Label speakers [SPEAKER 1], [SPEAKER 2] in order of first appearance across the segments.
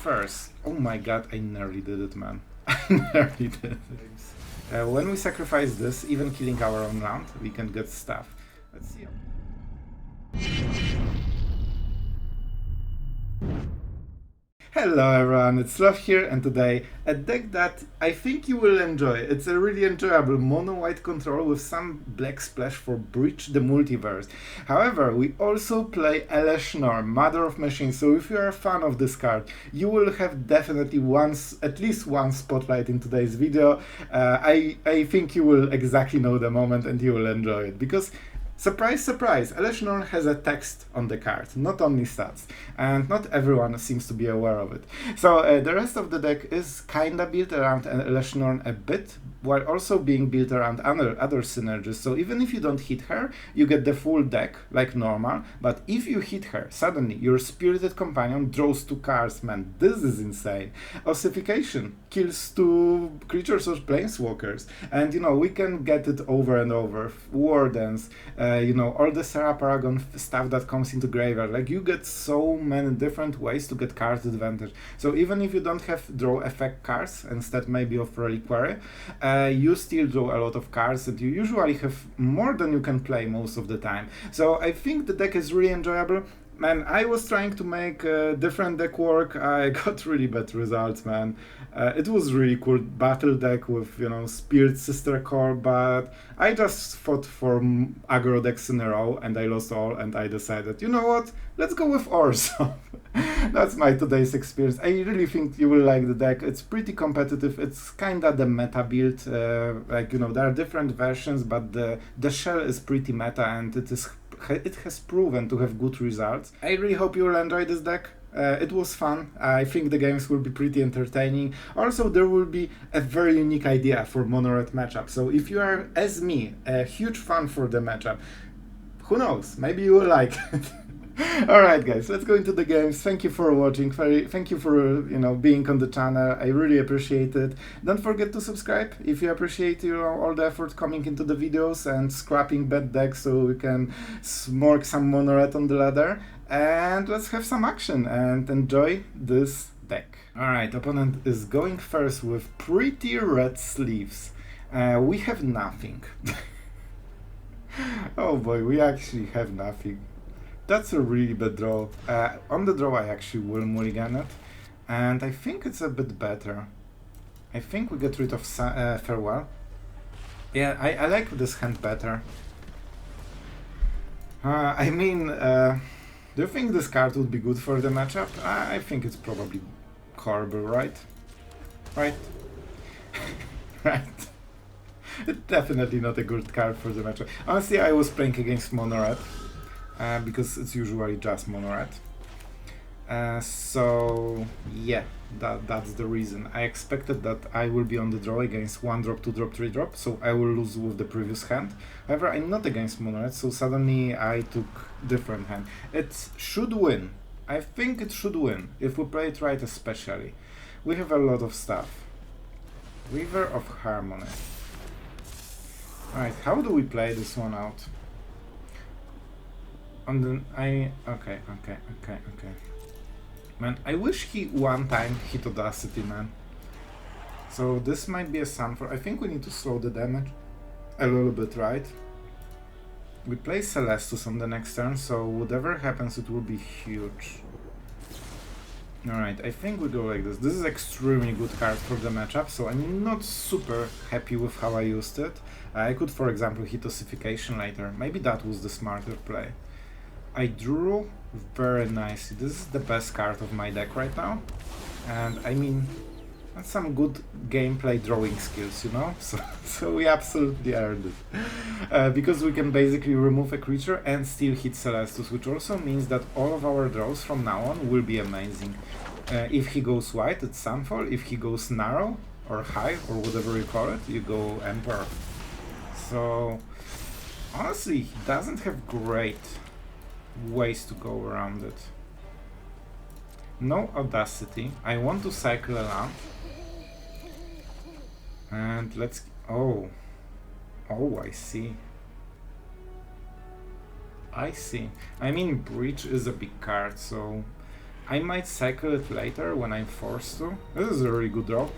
[SPEAKER 1] first. Oh my god, I nearly did it, man. I nearly did it. When we sacrifice this, even killing our own land, we can get stuff. Let's see. Hello everyone, it's Sloth here, and today a deck that I think you will enjoy. It's a really enjoyable mono-white control with some black splash for Breach the Multiverse. However, we also play Elesh Norn, Mother of Machines, so if you are a fan of this card, you will have definitely at least one spotlight in today's video. I think you will exactly know the moment and you will enjoy it, because surprise, surprise, Elesh Norn has a text on the card, not only stats, and not everyone seems to be aware of it. So the rest of the deck is kinda built around Elesh Norn a bit, while also being built around other synergies. So even if you don't hit her, you get the full deck, like normal, but if you hit her, suddenly your Spirited Companion draws 2 cards, man, this is insane. Ossification kills 2 creatures or planeswalkers, and you know, we can get it over and over. Wardens, you know, all the Serra Paragon stuff that comes into graveyard, like you get so many different ways to get card advantage. So even if you don't have draw effect cards, instead maybe of Reliquary, you still draw a lot of cards and you usually have more than you can play most of the time. So I think the deck is really enjoyable. Man, I was trying to make a different deck work. I got really bad results, man. It was really cool battle deck with, you know, Spirit Sister Core, but I just fought for aggro decks in a row and I lost all, and I decided, you know what, let's go with Orso. That's my today's experience. I really think you will like the deck. It's pretty competitive. It's kinda the meta build. Like, you know, there are different versions, but the shell is pretty meta, and it has proven to have good results. I really hope you will enjoy this deck. It was fun. I think the games will be pretty entertaining. Also, there will be a very unique idea for mono-red matchup. So if you are, as me, a huge fan for the matchup, who knows, maybe you will like it. Alright guys, let's go into the games. Thank you for watching, thank you for, you know, being on the channel. I really appreciate it. Don't forget to subscribe if you appreciate, you know, all the effort coming into the videos and scrapping bad decks so we can smork some mono-red on the ladder. And let's have some action and enjoy this deck. Alright, opponent is going first with pretty red sleeves. We have nothing. Oh boy, we actually have nothing. That's a really bad draw. On the draw I actually will mulligan it, and I think it's a bit better. I think we get rid of Farewell. Yeah, I like this hand better. I mean, do you think this card would be good for the matchup? I think it's probably horrible, right? Right? Right. It's definitely not a good card for the matchup. Honestly, I was playing against mono-red. Because it's usually just mono-red. So yeah, that's the reason. I expected that I will be on the draw against 1-drop, 2-drop, 3-drop, so I will lose with the previous hand. However, I'm not against mono-red, so suddenly I took different hand. It should win. I think it should win, if we play it right especially. We have a lot of stuff. River of Harmony. Alright, how do we play this one out? Okay. Man, I wish he one time hit Audacity, man. So this might be a Sunfall. I think we need to slow the damage a little bit, right? We play Celestus on the next turn, so whatever happens, it will be huge. Alright, I think we go like this. This is extremely good card for the matchup, so I'm not super happy with how I used it. I could, for example, hit Ossification later. Maybe that was the smarter play. I drew very nicely. This is the best card of my deck right now, and I mean, that's some good gameplay drawing skills, you know? So we absolutely earned it. Because we can basically remove a creature and still hit Celestus, which also means that all of our draws from now on will be amazing. If he goes white, it's Sunfall. If he goes narrow or high or whatever you call it, you go Emperor. So honestly, he doesn't have great ways to go around it. No Audacity. I want to cycle a land. And let's... Oh, I see. I mean, Breach is a big card, so I might cycle it later when I'm forced to. This is a really good draw.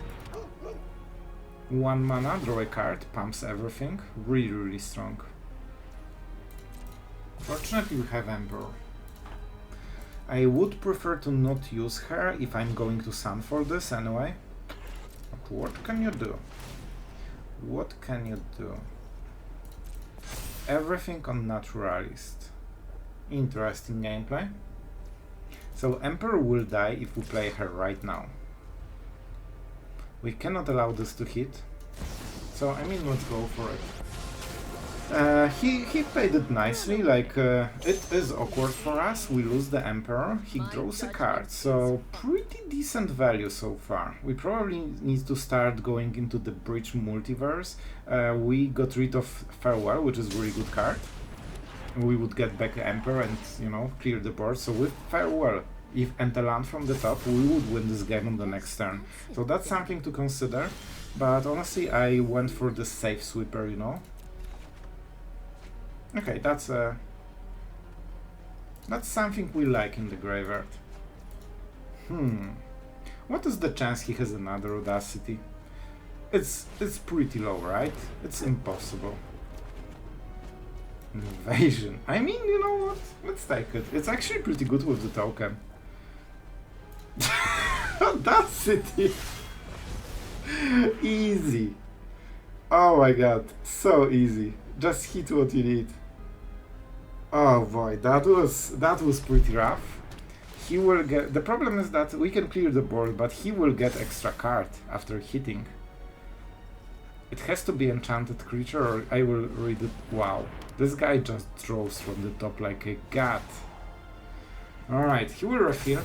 [SPEAKER 1] 1 mana, draw a card, pumps everything. Really, really strong. Fortunately, we have Emperor. I would prefer to not use her if I'm going to Sunfall this anyway. But what can you do? What can you do? Everything on Naturalist. Interesting gameplay. So Emperor will die if we play her right now. We cannot allow this to hit. So I mean, let's go for it. He played it nicely, like it is awkward for us, we lose the Emperor, he draws a card, so pretty decent value so far. We probably need to start going into the Breach Multiverse. We got rid of Farewell, which is a really good card. We would get back Emperor and, you know, clear the board, so with Farewell and a land from the top, we would win this game on the next turn. So that's something to consider, but honestly I went for the safe sweeper, you know. Okay, that's something we like in the graveyard. What is the chance he has another Audacity? It's pretty low, right? It's impossible. Invasion. I mean, you know what? Let's take it. It's actually pretty good with the token. Audacity! Easy. Oh my god, so easy. Just hit what you need. Oh boy, that was pretty rough. He will get. The problem is that we can clear the board, but he will get extra card after hitting. It has to be enchanted creature, or I will read it. Wow, this guy just draws from the top like a god. Alright, he will refill.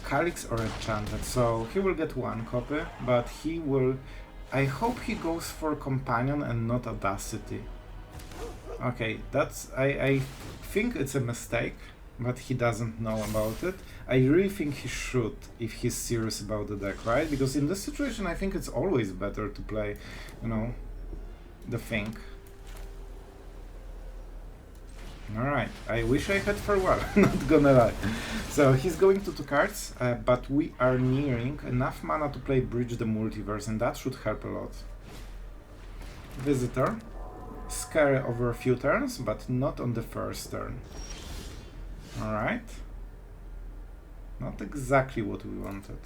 [SPEAKER 1] Calyx or enchanted, so he will get 1 copy, but he will. I hope he goes for companion and not Audacity. Okay, that's. I think it's a mistake, but he doesn't know about it. I really think he should if he's serious about the deck, right? Because in this situation I think it's always better to play, you know, the thing. Alright, I wish I had Farewell, not gonna lie. So he's going to 2 cards, but we are nearing enough mana to play Breach the Multiverse, and that should help a lot. Visitor. Scary over a few turns, but not on the first turn. Alright. Not exactly what we wanted.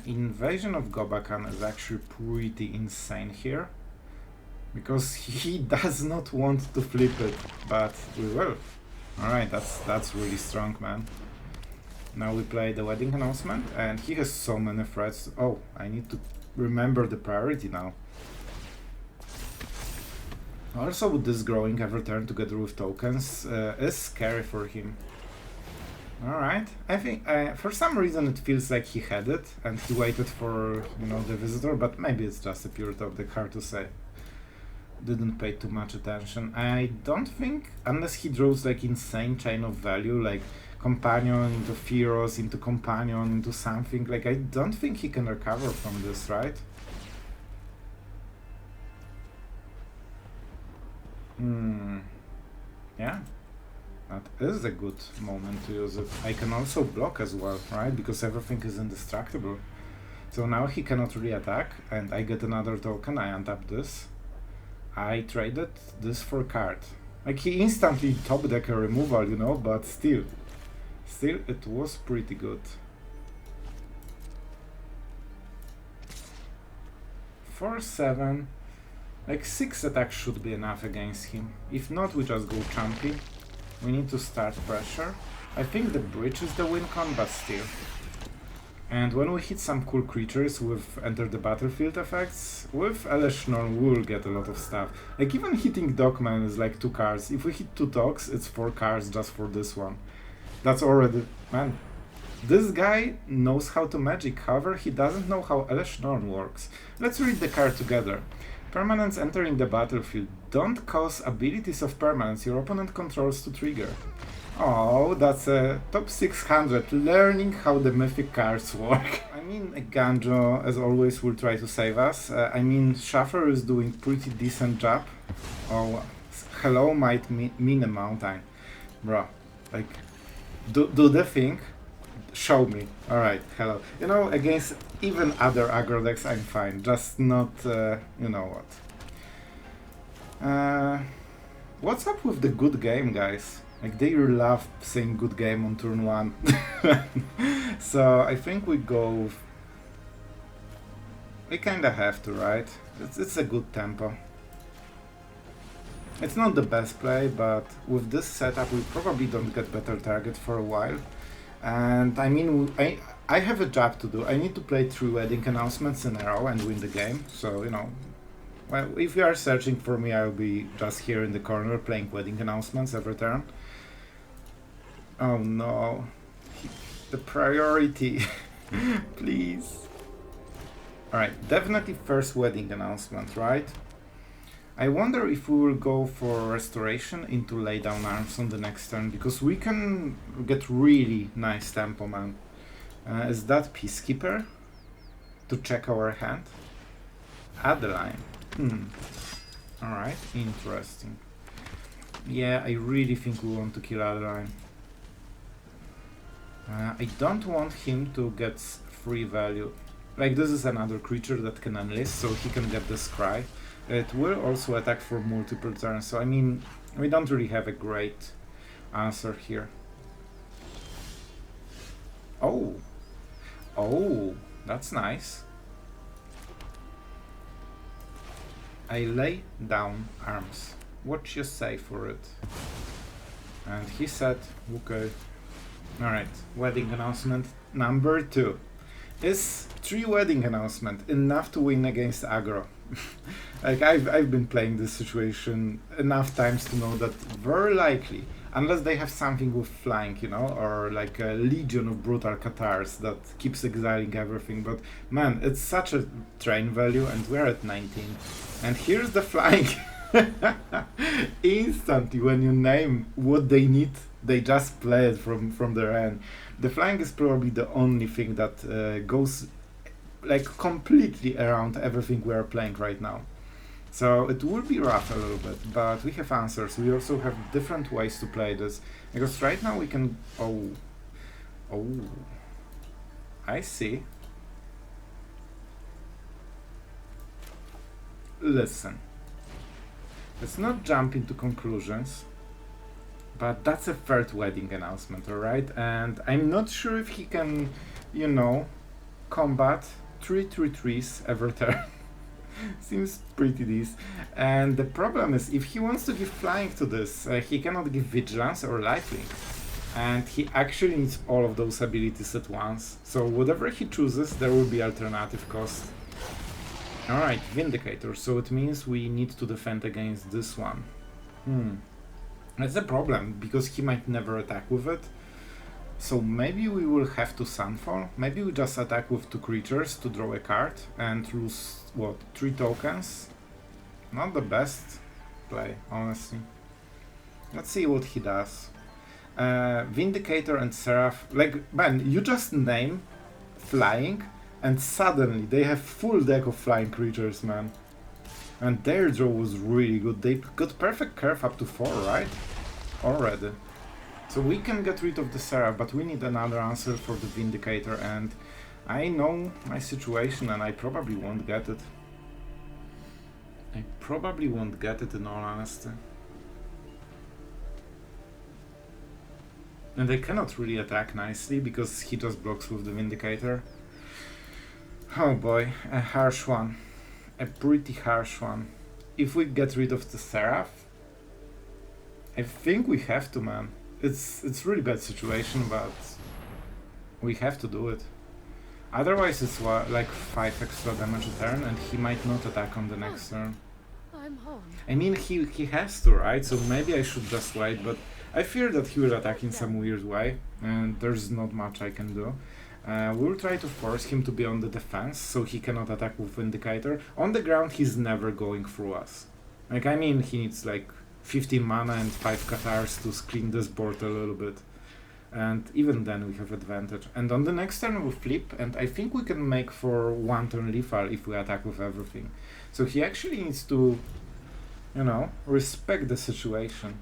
[SPEAKER 1] Invasion of Gobakhan is actually pretty insane here, because he does not want to flip it, but we will. Alright, that's really strong, man. Now we play the wedding announcement, and he has so many threats. Oh, I need to remember the priority now. Also, with this growing every turn together with tokens is scary for him. Alright, I think for some reason it feels like he had it and he waited for, you know, the visitor, but maybe it's just a pure of the hard to say. Didn't pay too much attention. I don't think, unless he draws like insane chain of value, like companion into Feroz, into companion, into something, like I don't think he can recover from this, right? Yeah, that is a good moment to use it. I can also block as well, right? Because everything is indestructible. So now he cannot re-attack, and I get another token, I untap this. I traded this for card. Like, he instantly top deck a removal, you know, but still it was pretty good. 4-7, like 6 attacks should be enough against him. If not, we just go chumpy. We need to start pressure. I think the bridge is the win con, but still. And when we hit some cool creatures with enter the battlefield effects, with Elesh Norn we will get a lot of stuff. Like, even hitting Dogman is like 2 cards. If we hit 2 dogs, it's 4 cards just for this one. That's already... man, this guy knows how to magic, however he doesn't know how Elesh Norn works. Let's read the card together. Permanents entering the battlefield. Don't cause abilities of permanents your opponent controls to trigger. Oh, that's a top 600, learning how the Mythic cards work. I mean, Eiganjo, as always, will try to save us. I mean, Schaffer is doing pretty decent job. Oh, hello might mean a mountain. Bro, like, do the thing. Show me. Alright, hello. You know, against even other aggro decks I'm fine. Just not, you know what. What's up with the good game, guys? Like, they love saying good game on turn 1. So, I think we go... We kinda have to, right? It's a good tempo. It's not the best play, but with this setup we probably don't get better target for a while. And I mean, I have a job to do. I need to play 3 wedding announcements in a row and win the game. So, you know, well, if you are searching for me, I'll be just here in the corner playing wedding announcements every turn. Oh no. The priority. Please. Alright, definitely first wedding announcement, right? I wonder if we will go for restoration into lay down arms on the next turn, because we can get really nice tempo, man. Is that Peacekeeper? To check our hand? Adeline. Alright, interesting. Yeah, I really think we want to kill Adeline. I don't want him to get free value. Like, this is another creature that can enlist, so he can get this cry. It will also attack for multiple turns, so I mean, we don't really have a great answer here. Oh! Oh, that's nice. I lay down arms. What you say for it? And he said, okay. Alright, wedding announcement number 2. Is 3 wedding announcement enough to win against aggro? Like, I've been playing this situation enough times to know that very likely, unless they have something with flying, you know, or like a legion of brutal Catars that keeps exiling everything, but man, it's such a train value and we're at 19. And here's the flying. Instantly, when you name what they need, they just play it from their end. The flying is probably the only thing that goes like completely around everything we are playing right now. So it will be rough a little bit, but we have answers. We also have different ways to play this, because right now we can... Oh, I see. Listen, let's not jump into conclusions, but that's a third wedding announcement, alright? And I'm not sure if he can, you know, combat 3/3/3s every turn. Seems pretty decent. And the problem is, if he wants to give flying to this, he cannot give vigilance or lifelink. And he actually needs all of those abilities at once. So whatever he chooses, there will be alternative cost. Alright, Vindicator, so it means we need to defend against this one. That's a problem, because he might never attack with it. So maybe we will have to Sunfall. Maybe we just attack with 2 creatures to draw a card and lose, what, 3 tokens? Not the best play, honestly. Let's see what he does. Vindicator and Seraph, like, man, you just name flying and suddenly they have full deck of flying creatures, man. And their draw was really good. They got perfect curve up to 4, right? Already. So we can get rid of the Seraph, but we need another answer for the Vindicator, and I know my situation and I probably won't get it. I probably won't get it, in all honesty. And I cannot really attack nicely because he just blocks with the Vindicator. Oh boy, a harsh one. A pretty harsh one. If we get rid of the Seraph, I think we have to, man. It's really bad situation, but we have to do it. Otherwise it's like 5 extra damage a turn and he might not attack on the next turn.
[SPEAKER 2] I'm home.
[SPEAKER 1] I mean, he has to, right? So maybe I should just wait, but I fear that he will attack in some weird way and there's not much I can do. We'll try to force him to be on the defense so he cannot attack with Vindicator. On the ground he's never going through us. Like, I mean, he needs like 15 mana and 5 Catars to screen this board a little bit. And even then we have advantage. And on the next turn we flip, and I think we can make for 1 turn lethal if we attack with everything. So he actually needs to You know, respect the situation.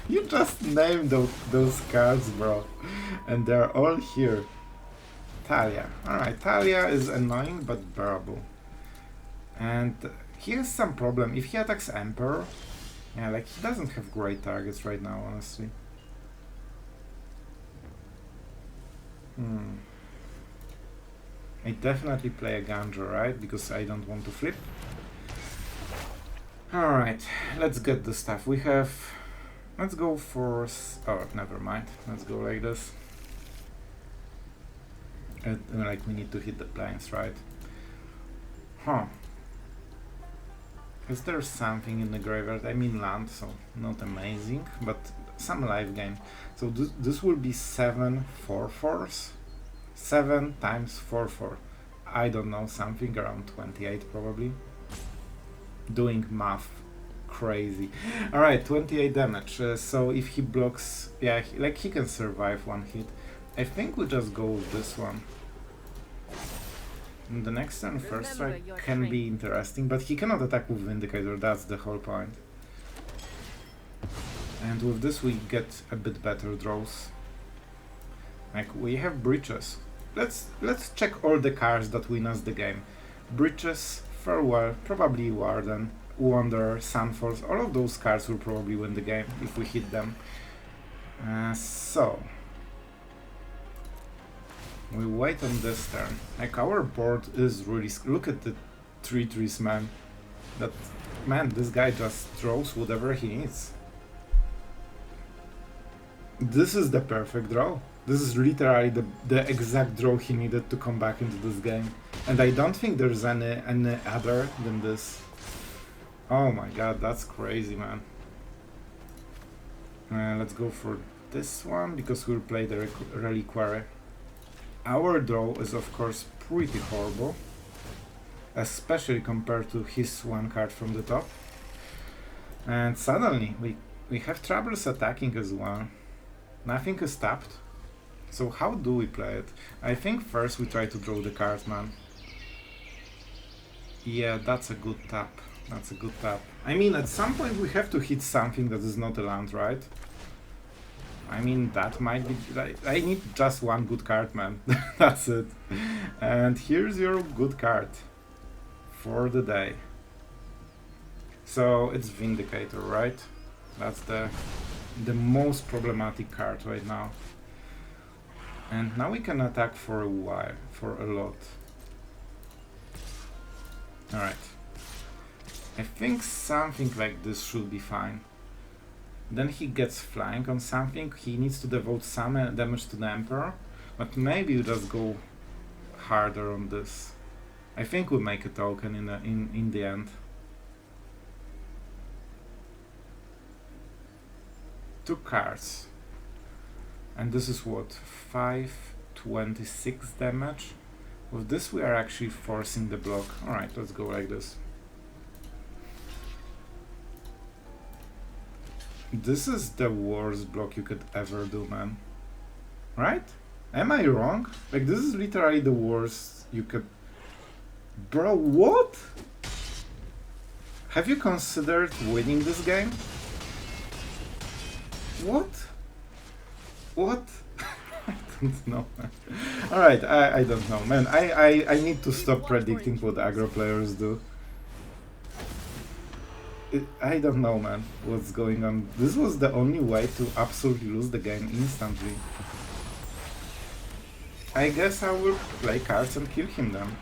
[SPEAKER 1] You just named those cards, bro. And they're all here. Talia. Alright, Talia is annoying but bearable. And he has some problem. If he attacks Emperor, yeah, like he doesn't have great targets right now, honestly. I definitely play Eiganjo, right? Because I don't want to flip. Alright, let's get the stuff. We have... Let's go for... Oh, never mind. Let's go like this. Like we need to hit the planes, right? Huh. Is there something in the graveyard? I mean land, so not amazing, but some live game. So this will be 7 4/4s. 7 times 4/4. I don't know, something around 28 probably. Doing math crazy. Alright, 28 damage. So if he blocks, yeah, he can survive one hit. I think we just go with this one. And the next turn, first strike can be interesting, but he cannot attack with Vindicator, that's the whole point. And with this we get a bit better draws. Like, we have Breaches. Let's check all the cards that win us the game. Breaches, Farewell, probably Warden, Wanderer, Sunfall, all of those cards will probably win the game if we hit them. So we wait on this turn. Like, our board is really... Look at the 3/3s, man. Man, this guy just draws whatever he needs. This is the perfect draw. This is literally the exact draw he needed to come back into this game. And I don't think there's any other than this. Oh my god, that's crazy, man. Let's go for this one, because we'll play the Reliquary. Our draw is of course pretty horrible, especially compared to his one card from the top. And suddenly we have troubles attacking as well. Nothing is tapped. So how do we play it? I think first we try to draw the card, man. Yeah, that's a good tap. That's a good tap. I mean, at some point we have to hit something that is not a land, right? I mean, that might be... I need just one good card, man. That's it. And here's your good card for the day. So it's Vindicator, right? That's the most problematic card right now. And now we can attack for a while, for a lot. Alright. I think something like this should be fine. Then he gets flying on something, he needs to devote some damage to the Emperor, but maybe you just go harder on this. I think we make a token in the end. 2 cards. And this is what? 526 damage? With this we are actually forcing the block. Alright, let's go like this. This is the worst block you could ever do, man. Right? Am I wrong? Like, this is literally the worst you could... Bro, what? Have you considered winning this game? What? What? I don't know, man. Alright, I don't know, man. I need to stop predicting what aggro players do. I don't know, man, what's going on. This was the only way to absolutely lose the game instantly. I guess I will play cards and kill him then.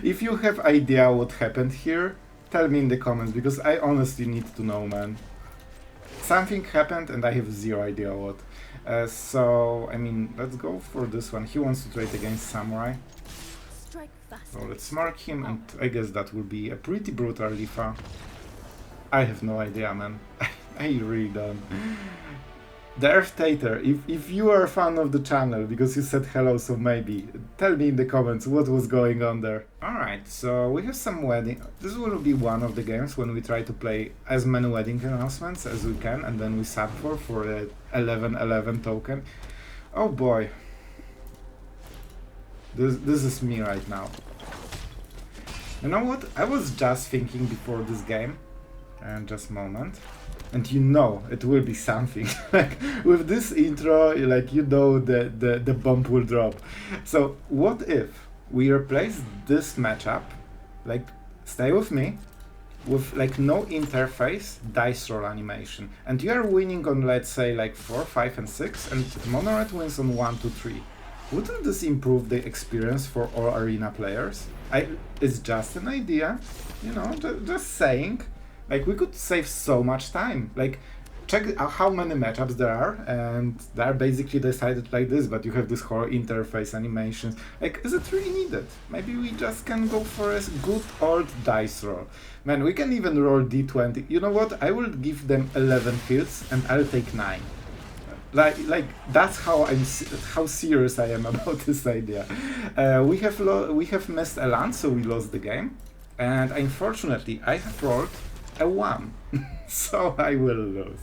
[SPEAKER 1] If you have idea what happened here, tell me in the comments, because I honestly need to know, man. Something happened and I have zero idea what. So, I mean, let's go for this one. He wants to trade against Samurai. So let's mark him, and I guess that will be a pretty brutal Lifa. I have no idea, man. I really don't. The Earth Tater, if you are a fan of the channel, because you said hello, so maybe, tell me in the comments what was going on there. Alright, so we have some wedding. This will be one of the games when we try to play as many wedding announcements as we can, and then we sub for a 11/11 token. Oh boy. This is me right now. You know what? I was just thinking before this game, and just a moment, and you know it will be something. Like with this intro, like you know the bomb will drop. So what if we replace this matchup, like stay with me, with like no interface dice roll animation, and you are winning on, let's say, like 4, 5, and 6, and Mono Red wins on 1, 2, 3. Wouldn't this improve the experience for all arena players? It's just an idea, you know, just saying. Like, we could save so much time. Like, check how many matchups there are, and they're basically decided like this, but you have this whole interface animations. Like, is it really needed? Maybe we just can go for a good old dice roll. Man, we can even roll d20. You know what? I will give them 11 fields, and I'll take 9. Like that's how how serious I am about this idea. We have missed a land, so we lost the game, and unfortunately I have rolled a 1, so I will lose.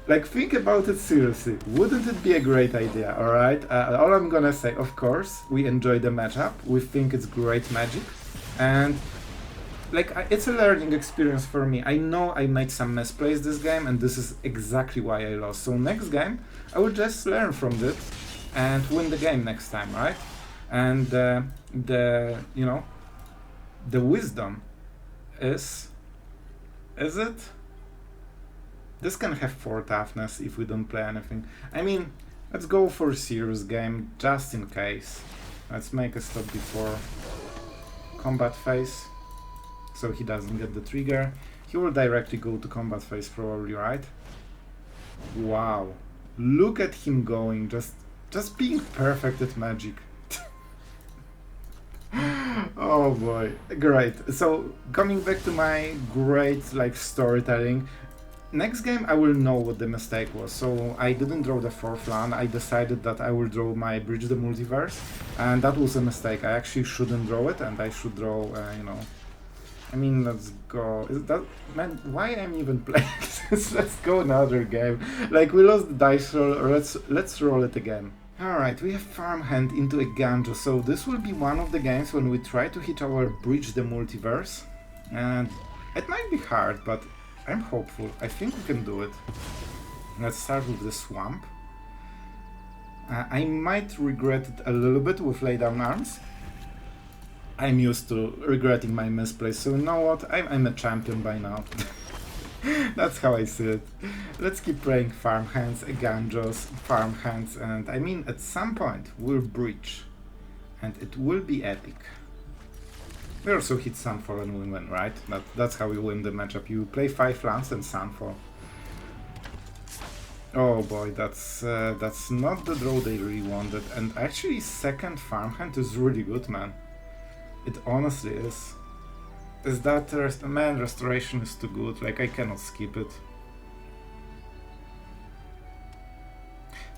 [SPEAKER 1] Like, think about it seriously. Wouldn't it be a great idea? All right. All I'm gonna say, of course, we enjoy the matchup. We think it's great magic, and like it's a learning experience for me. I know I made some misplays this game, and this is exactly why I lost. So next game, I will just learn from this and win the game next time, right? And the you know, the wisdom is it? This can have 4 toughness if we don't play anything. I mean, let's go for a serious game just in case. Let's make a stop before combat phase, so he doesn't get the trigger. He will directly go to combat phase probably, right? Wow, look at him going, just being perfect at magic. Oh boy, great. So coming back to my great like storytelling, next game I will know what the mistake was. So I didn't draw the 4th land. I decided that I will draw my Breach the Multiverse, and that was a mistake. I actually shouldn't draw it, and I should draw, you know, I mean, let's go. Is that, man, why I'm even playing this? Let's go another game. Like, we lost the dice roll, or let's roll it again. Alright, we have Farmhand into Eiganjo, so this will be one of the games when we try to hit our Breach the Multiverse. And it might be hard, but I'm hopeful. I think we can do it. Let's start with the Swamp. I might regret it a little bit with Lay Down Arms. I'm used to regretting my misplays, so you know what? I'm a champion by now. That's how I see it. Let's keep playing Farmhands, Eiganjos, Farmhands, and I mean, at some point we'll breach, and it will be epic. We also hit Sunfall and we win, right? That's how you win the matchup. You play 5 lands and Sunfall. Oh boy, that's not the draw they really wanted, and actually second Farmhand is really good, man. It honestly is. Is that man, Restoration is too good, like I cannot skip it.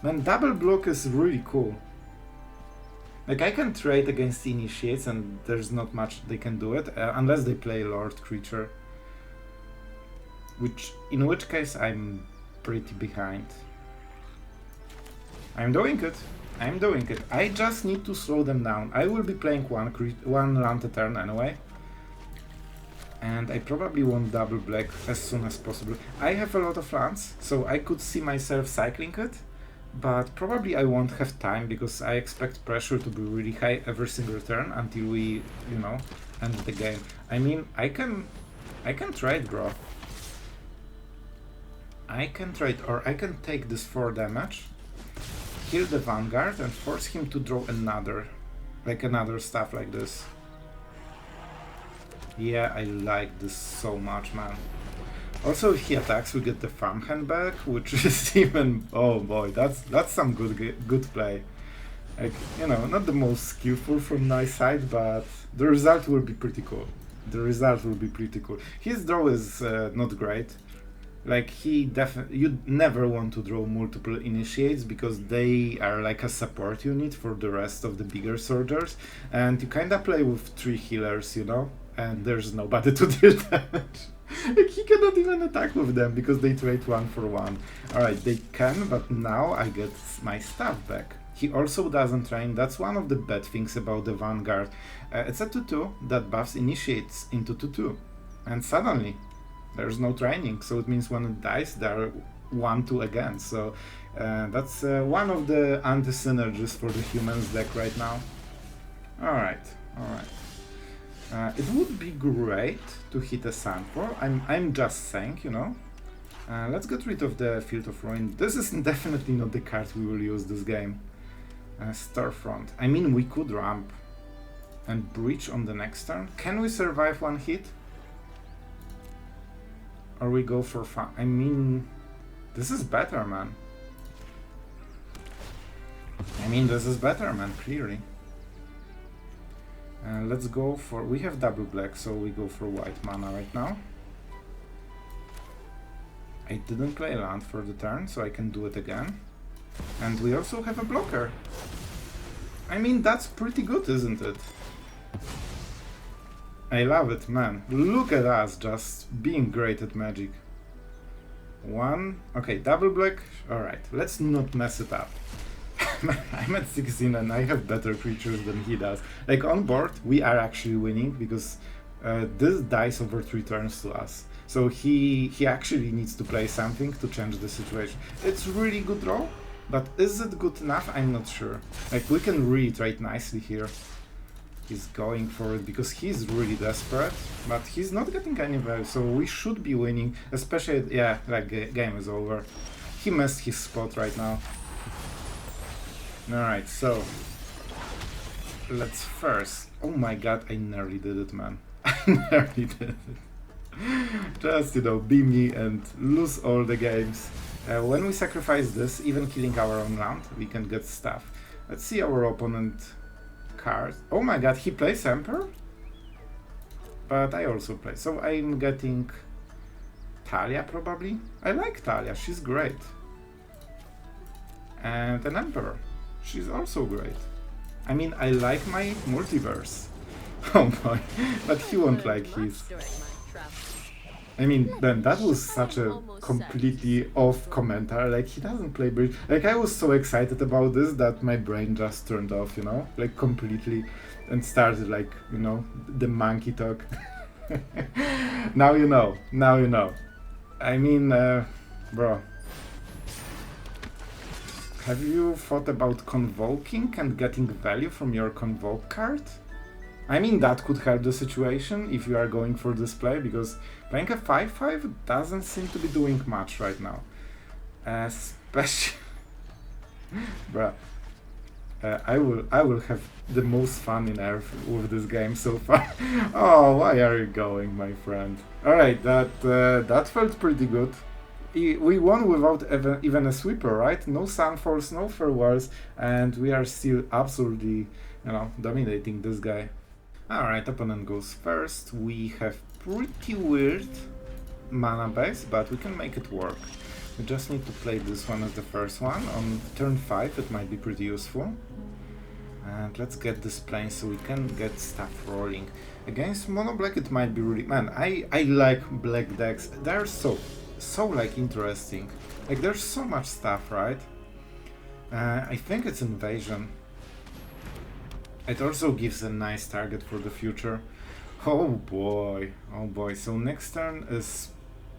[SPEAKER 1] Man, double block is really cool. Like, I can trade against the Initiates and there's not much they can do it, unless they play Lord Creature. In which case I'm pretty behind. I'm doing it. I'm doing it. I just need to slow them down. I will be playing one land a turn anyway. And I probably want double black as soon as possible. I have a lot of lands, so I could see myself cycling it, but probably I won't have time because I expect pressure to be really high every single turn until we, you know, end the game. I mean, I can trade growth. I can trade, or I can take this 4 damage, kill the Vanguard and force him to draw another stuff like this. Yeah, I like this so much, man. Also, if he attacks, we get the Farmhand back, which is even... oh boy, that's some good play. Like, you know, not the most skillful from my side, but the result will be pretty cool. The result will be pretty cool. His draw is not great. Like, you never want to draw multiple Initiates because they are like a support unit for the rest of the bigger soldiers, and you kinda play with 3 healers, you know? And there's nobody to deal damage. Like, he cannot even attack with them because they trade 1 for 1. Alright, they can, but now I get my stuff back. He also doesn't train. That's one of the bad things about the Vanguard. It's a 2-2 that buffs initiates into 2-2. And suddenly, there's no training. So it means when it dies, they're 1-2 again. So that's one of the anti-synergies for the humans deck right now. Alright, alright. It would be great to hit a Sunfall. I'm just saying, you know. Let's get rid of the Field of Ruin. This is definitely not the card we will use this game. Storefront. I mean, we could ramp and breach on the next turn. Can we survive one hit? Or we go for fun? I mean, this is better, man. Clearly. Let's go for... We have double black, so we go for white mana right now. I didn't play land for the turn, so I can do it again. And we also have a blocker. I mean, that's pretty good, isn't it? I love it, man. Look at us just being great at Magic. One... Okay, double black. Alright, let's not mess it up. I'm at 16 and I have better creatures than he does. Like, on board, we are actually winning because this dies over 3 turns to us. So he actually needs to play something to change the situation. It's really good draw, but is it good enough? I'm not sure. Like, we can really trade nicely here. He's going for it because he's really desperate, but he's not getting any value, so we should be winning, especially, yeah, like, game is over. He missed his spot right now. Alright, so let's first... Oh my god, I nearly did it, man. I nearly did it. Just, you know, be me and lose all the games. When we sacrifice this, even killing our own land, we can get stuff. Let's see our opponent card. Oh my god, he plays Emperor? But I also play. So I'm getting Talia, probably. I like Talia, she's great. And an Emperor. She's also great. I mean, I like my multiverse. Oh boy, but he won't like his. I mean, Ben, that was such a completely off commentary. Like, he doesn't play Breach. Like, I was so excited about this that my brain just turned off, you know? Like, completely. And started, like, you know, the monkey talk. Now you know. Now you know. I mean, bro. Have you thought about convoking and getting value from your convoke card? I mean, that could help the situation if you are going for this play, because playing a 5-5 doesn't seem to be doing much right now. Especially... Bruh. I will have the most fun in Earth with this game so far. Oh, why are you going, my friend? Alright, that felt pretty good. We won without even a sweeper, right? No Sunfalls, no farewells, and we are still absolutely, you know, dominating this guy. Alright, opponent goes first. We have pretty weird mana base, but we can make it work. We just need to play this one as the first one. On turn 5 it might be pretty useful. And let's get this plane so we can get stuff rolling. Against mono black it might be really... Man, I like black decks. They're so like interesting. Like, there's so much stuff, right? I think it's Invasion. It also gives a nice target for the future. Oh boy, oh boy. So next turn is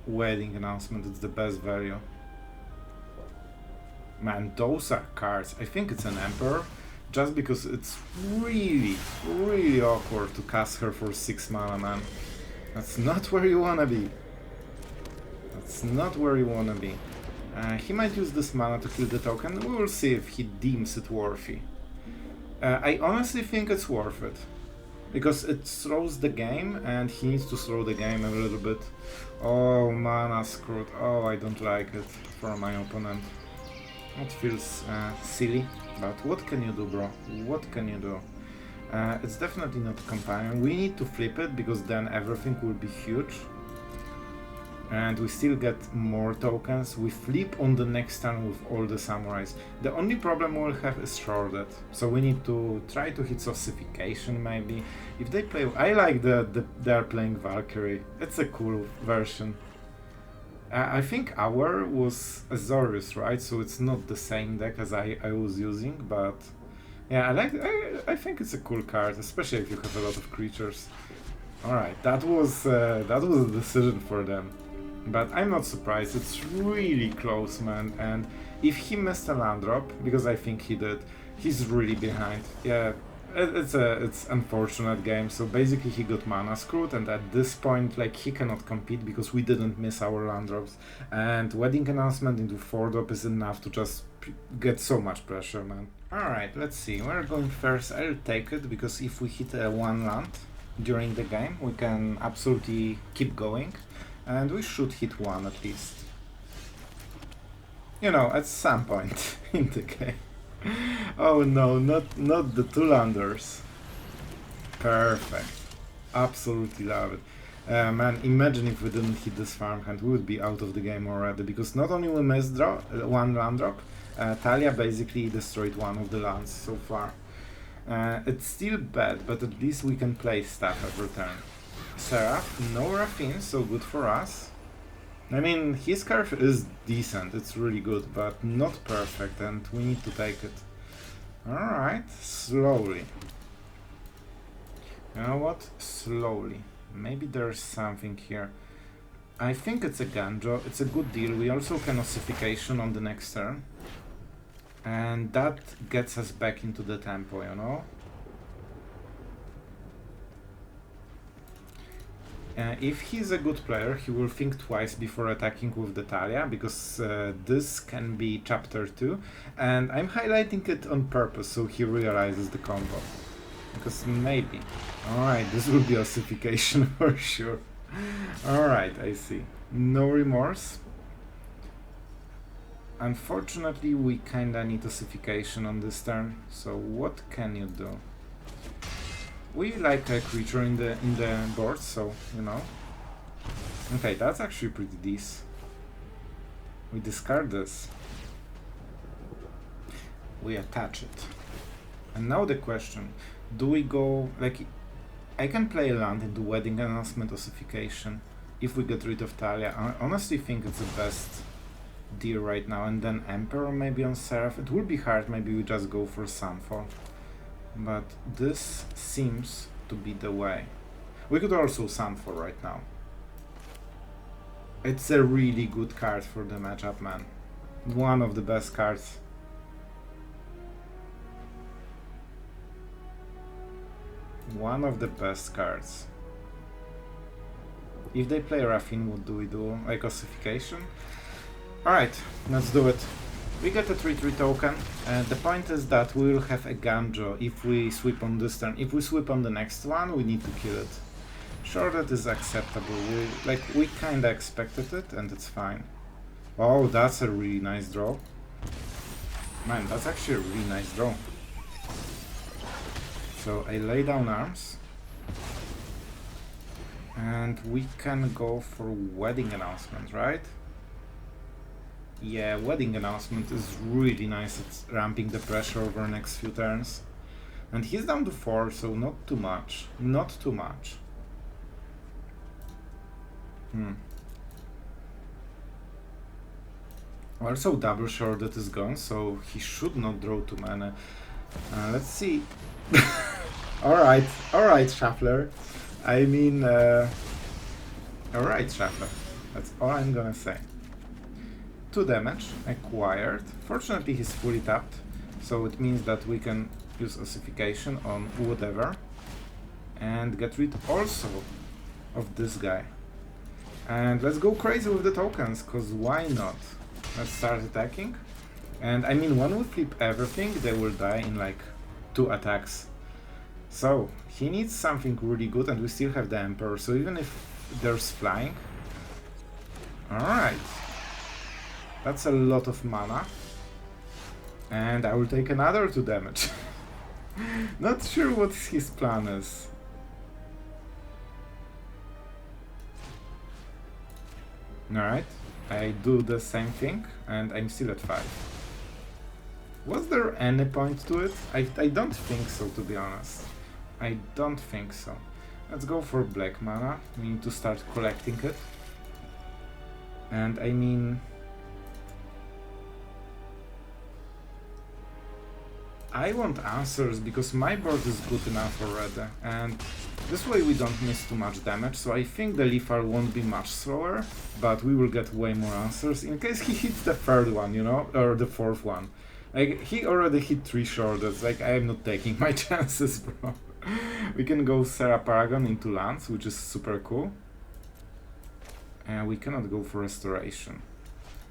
[SPEAKER 1] Wedding Announcement. It's the best value. Man, those are cards. I think it's an Emperor, just because it's really awkward to cast her for 6 mana, man. That's not where you wanna be. That's not where you wanna be. He might use this mana to kill the token. We will see if he deems it worthy. I honestly think it's worth it, because it slows the game and he needs to slow the game a little bit. Oh, mana screwed. Oh, I don't like it for my opponent. It feels silly, but what can you do, bro? What can you do? It's definitely not companion. We need to flip it, because then everything will be huge. And we still get more tokens. We flip on the next turn with all the samurais. The only problem we'll have is shrouded, so we need to try to hit Ossification maybe. If they play... I like they are playing Valkyrie. It's a cool version. I think our was Azorius, right? So it's not the same deck as I was using, but yeah, I think it's a cool card, especially if you have a lot of creatures. All right, that was a decision for them, but I'm not surprised. It's really close, man. And if he missed a land drop, because I think he did, he's really behind. Yeah, it's unfortunate game. So basically he got mana screwed, and at this point like he cannot compete because we didn't miss our land drops, and wedding announcement into 4-drop is enough to just get so much pressure, man. Alright, let's see, we're going first. I'll take it because if we hit a 1 land during the game we can absolutely keep going, and we should hit 1 at least, you know, at some point in the game. Oh no, not the 2-landers. Perfect. Absolutely love it. Man, imagine if we didn't hit this farmhand, we would be out of the game already, because not only we missed one land drop, Talia basically destroyed one of the lands so far. It's still bad, but at least we can play stuff every turn. Seraph, no Raffine, so good for us. I mean, his curve is decent, it's really good, but not perfect, and we need to take it. Alright, slowly. You know what? Slowly. Maybe there's something here. I think it's a Eiganjo, it's a good deal. We also can Ossification on the next turn. And that gets us back into the tempo, you know? If he's a good player, he will think twice before attacking with the Talia, because this can be chapter 2, and I'm highlighting it on purpose so he realizes the combo. Because maybe. Alright, this will be Ossification for sure. Alright, I see. No remorse. Unfortunately, we kinda need Ossification on this turn, so what can you do? We like a creature in the board, so you know. Okay, that's actually pretty decent. We discard this. We attach it. And now the question, do we go like I can play a land into wedding announcement Ossification if we get rid of Talia. I honestly think it's the best deal right now, and then Emperor maybe on Seraph. It would be hard, maybe we just go for Sunfall. But this seems to be the way. We could also Sunfall right now. It's a really good card for the matchup, man. One of the best cards. One of the best cards. If they play Raffine, what do we do? Like Ossification? Alright, let's do it. We get a 3/3 token, and the point is that we will have a Eiganjo if we sweep on this turn. If we sweep on the next one, we need to kill it. Sure, that is acceptable. We kinda expected it, and it's fine. Oh, that's a really nice draw. Man, that's actually a really nice draw. So I lay down arms, and we can go for wedding announcement, right? Yeah, wedding announcement is really nice. It's ramping the pressure over the next few turns. And he's down to 4, so not too much. Not too much. Also, double shorted is gone, so he should not draw 2 mana. Let's see. Alright, Shuffler. I mean, alright, Shuffler. That's all I'm gonna say. 2 damage, acquired. Fortunately, he's fully tapped, so it means that we can use Ossification on whatever and get rid also of this guy. And let's go crazy with the tokens, cause why not? Let's start attacking. And I mean, when we flip everything, they will die in like 2 attacks. So he needs something really good, and we still have the Emperor, so even if there's flying. Alright. That's a lot of mana. And I will take another 2 damage. Not sure what his plan is. Alright, I do the same thing, and I'm still at 5. Was there any point to it? I don't think so, to be honest. I don't think so. Let's go for black mana. We need to start collecting it. And I mean, I want answers because my board is good enough already, and this way we don't miss too much damage, so I think the Lethal won't be much slower, but we will get way more answers in case he hits the third one, you know, or the fourth one. Like, he already hit 3 shorters, like, I am not taking my chances, bro. We can go Serra Paragon into lands, which is super cool. And we cannot go for Restoration.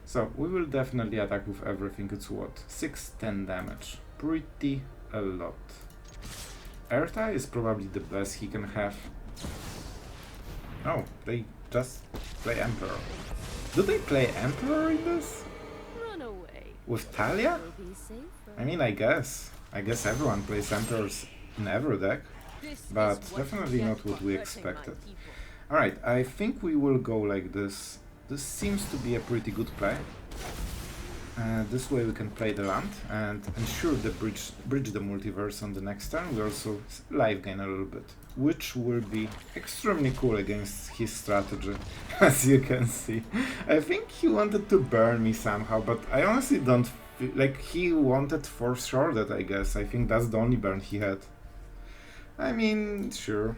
[SPEAKER 1] So, we will definitely attack with everything. It's what? 6-10 damage. Pretty a lot. Erta is probably the best he can have. Oh, they just play Emperor. Do they play Emperor in this?
[SPEAKER 2] Run away.
[SPEAKER 1] With Talia? I mean, I guess. I guess everyone plays Emperors in every deck. But definitely not what we expected. Alright, I think we will go like this. This seems to be a pretty good play. This way we can play the land and ensure the bridge the multiverse on the next turn. We also life gain a little bit, which will be extremely cool against his strategy, as you can see. I think he wanted to burn me somehow, but I honestly don't feel like he wanted for sure that, I guess. I think that's the only burn he had. I mean, sure.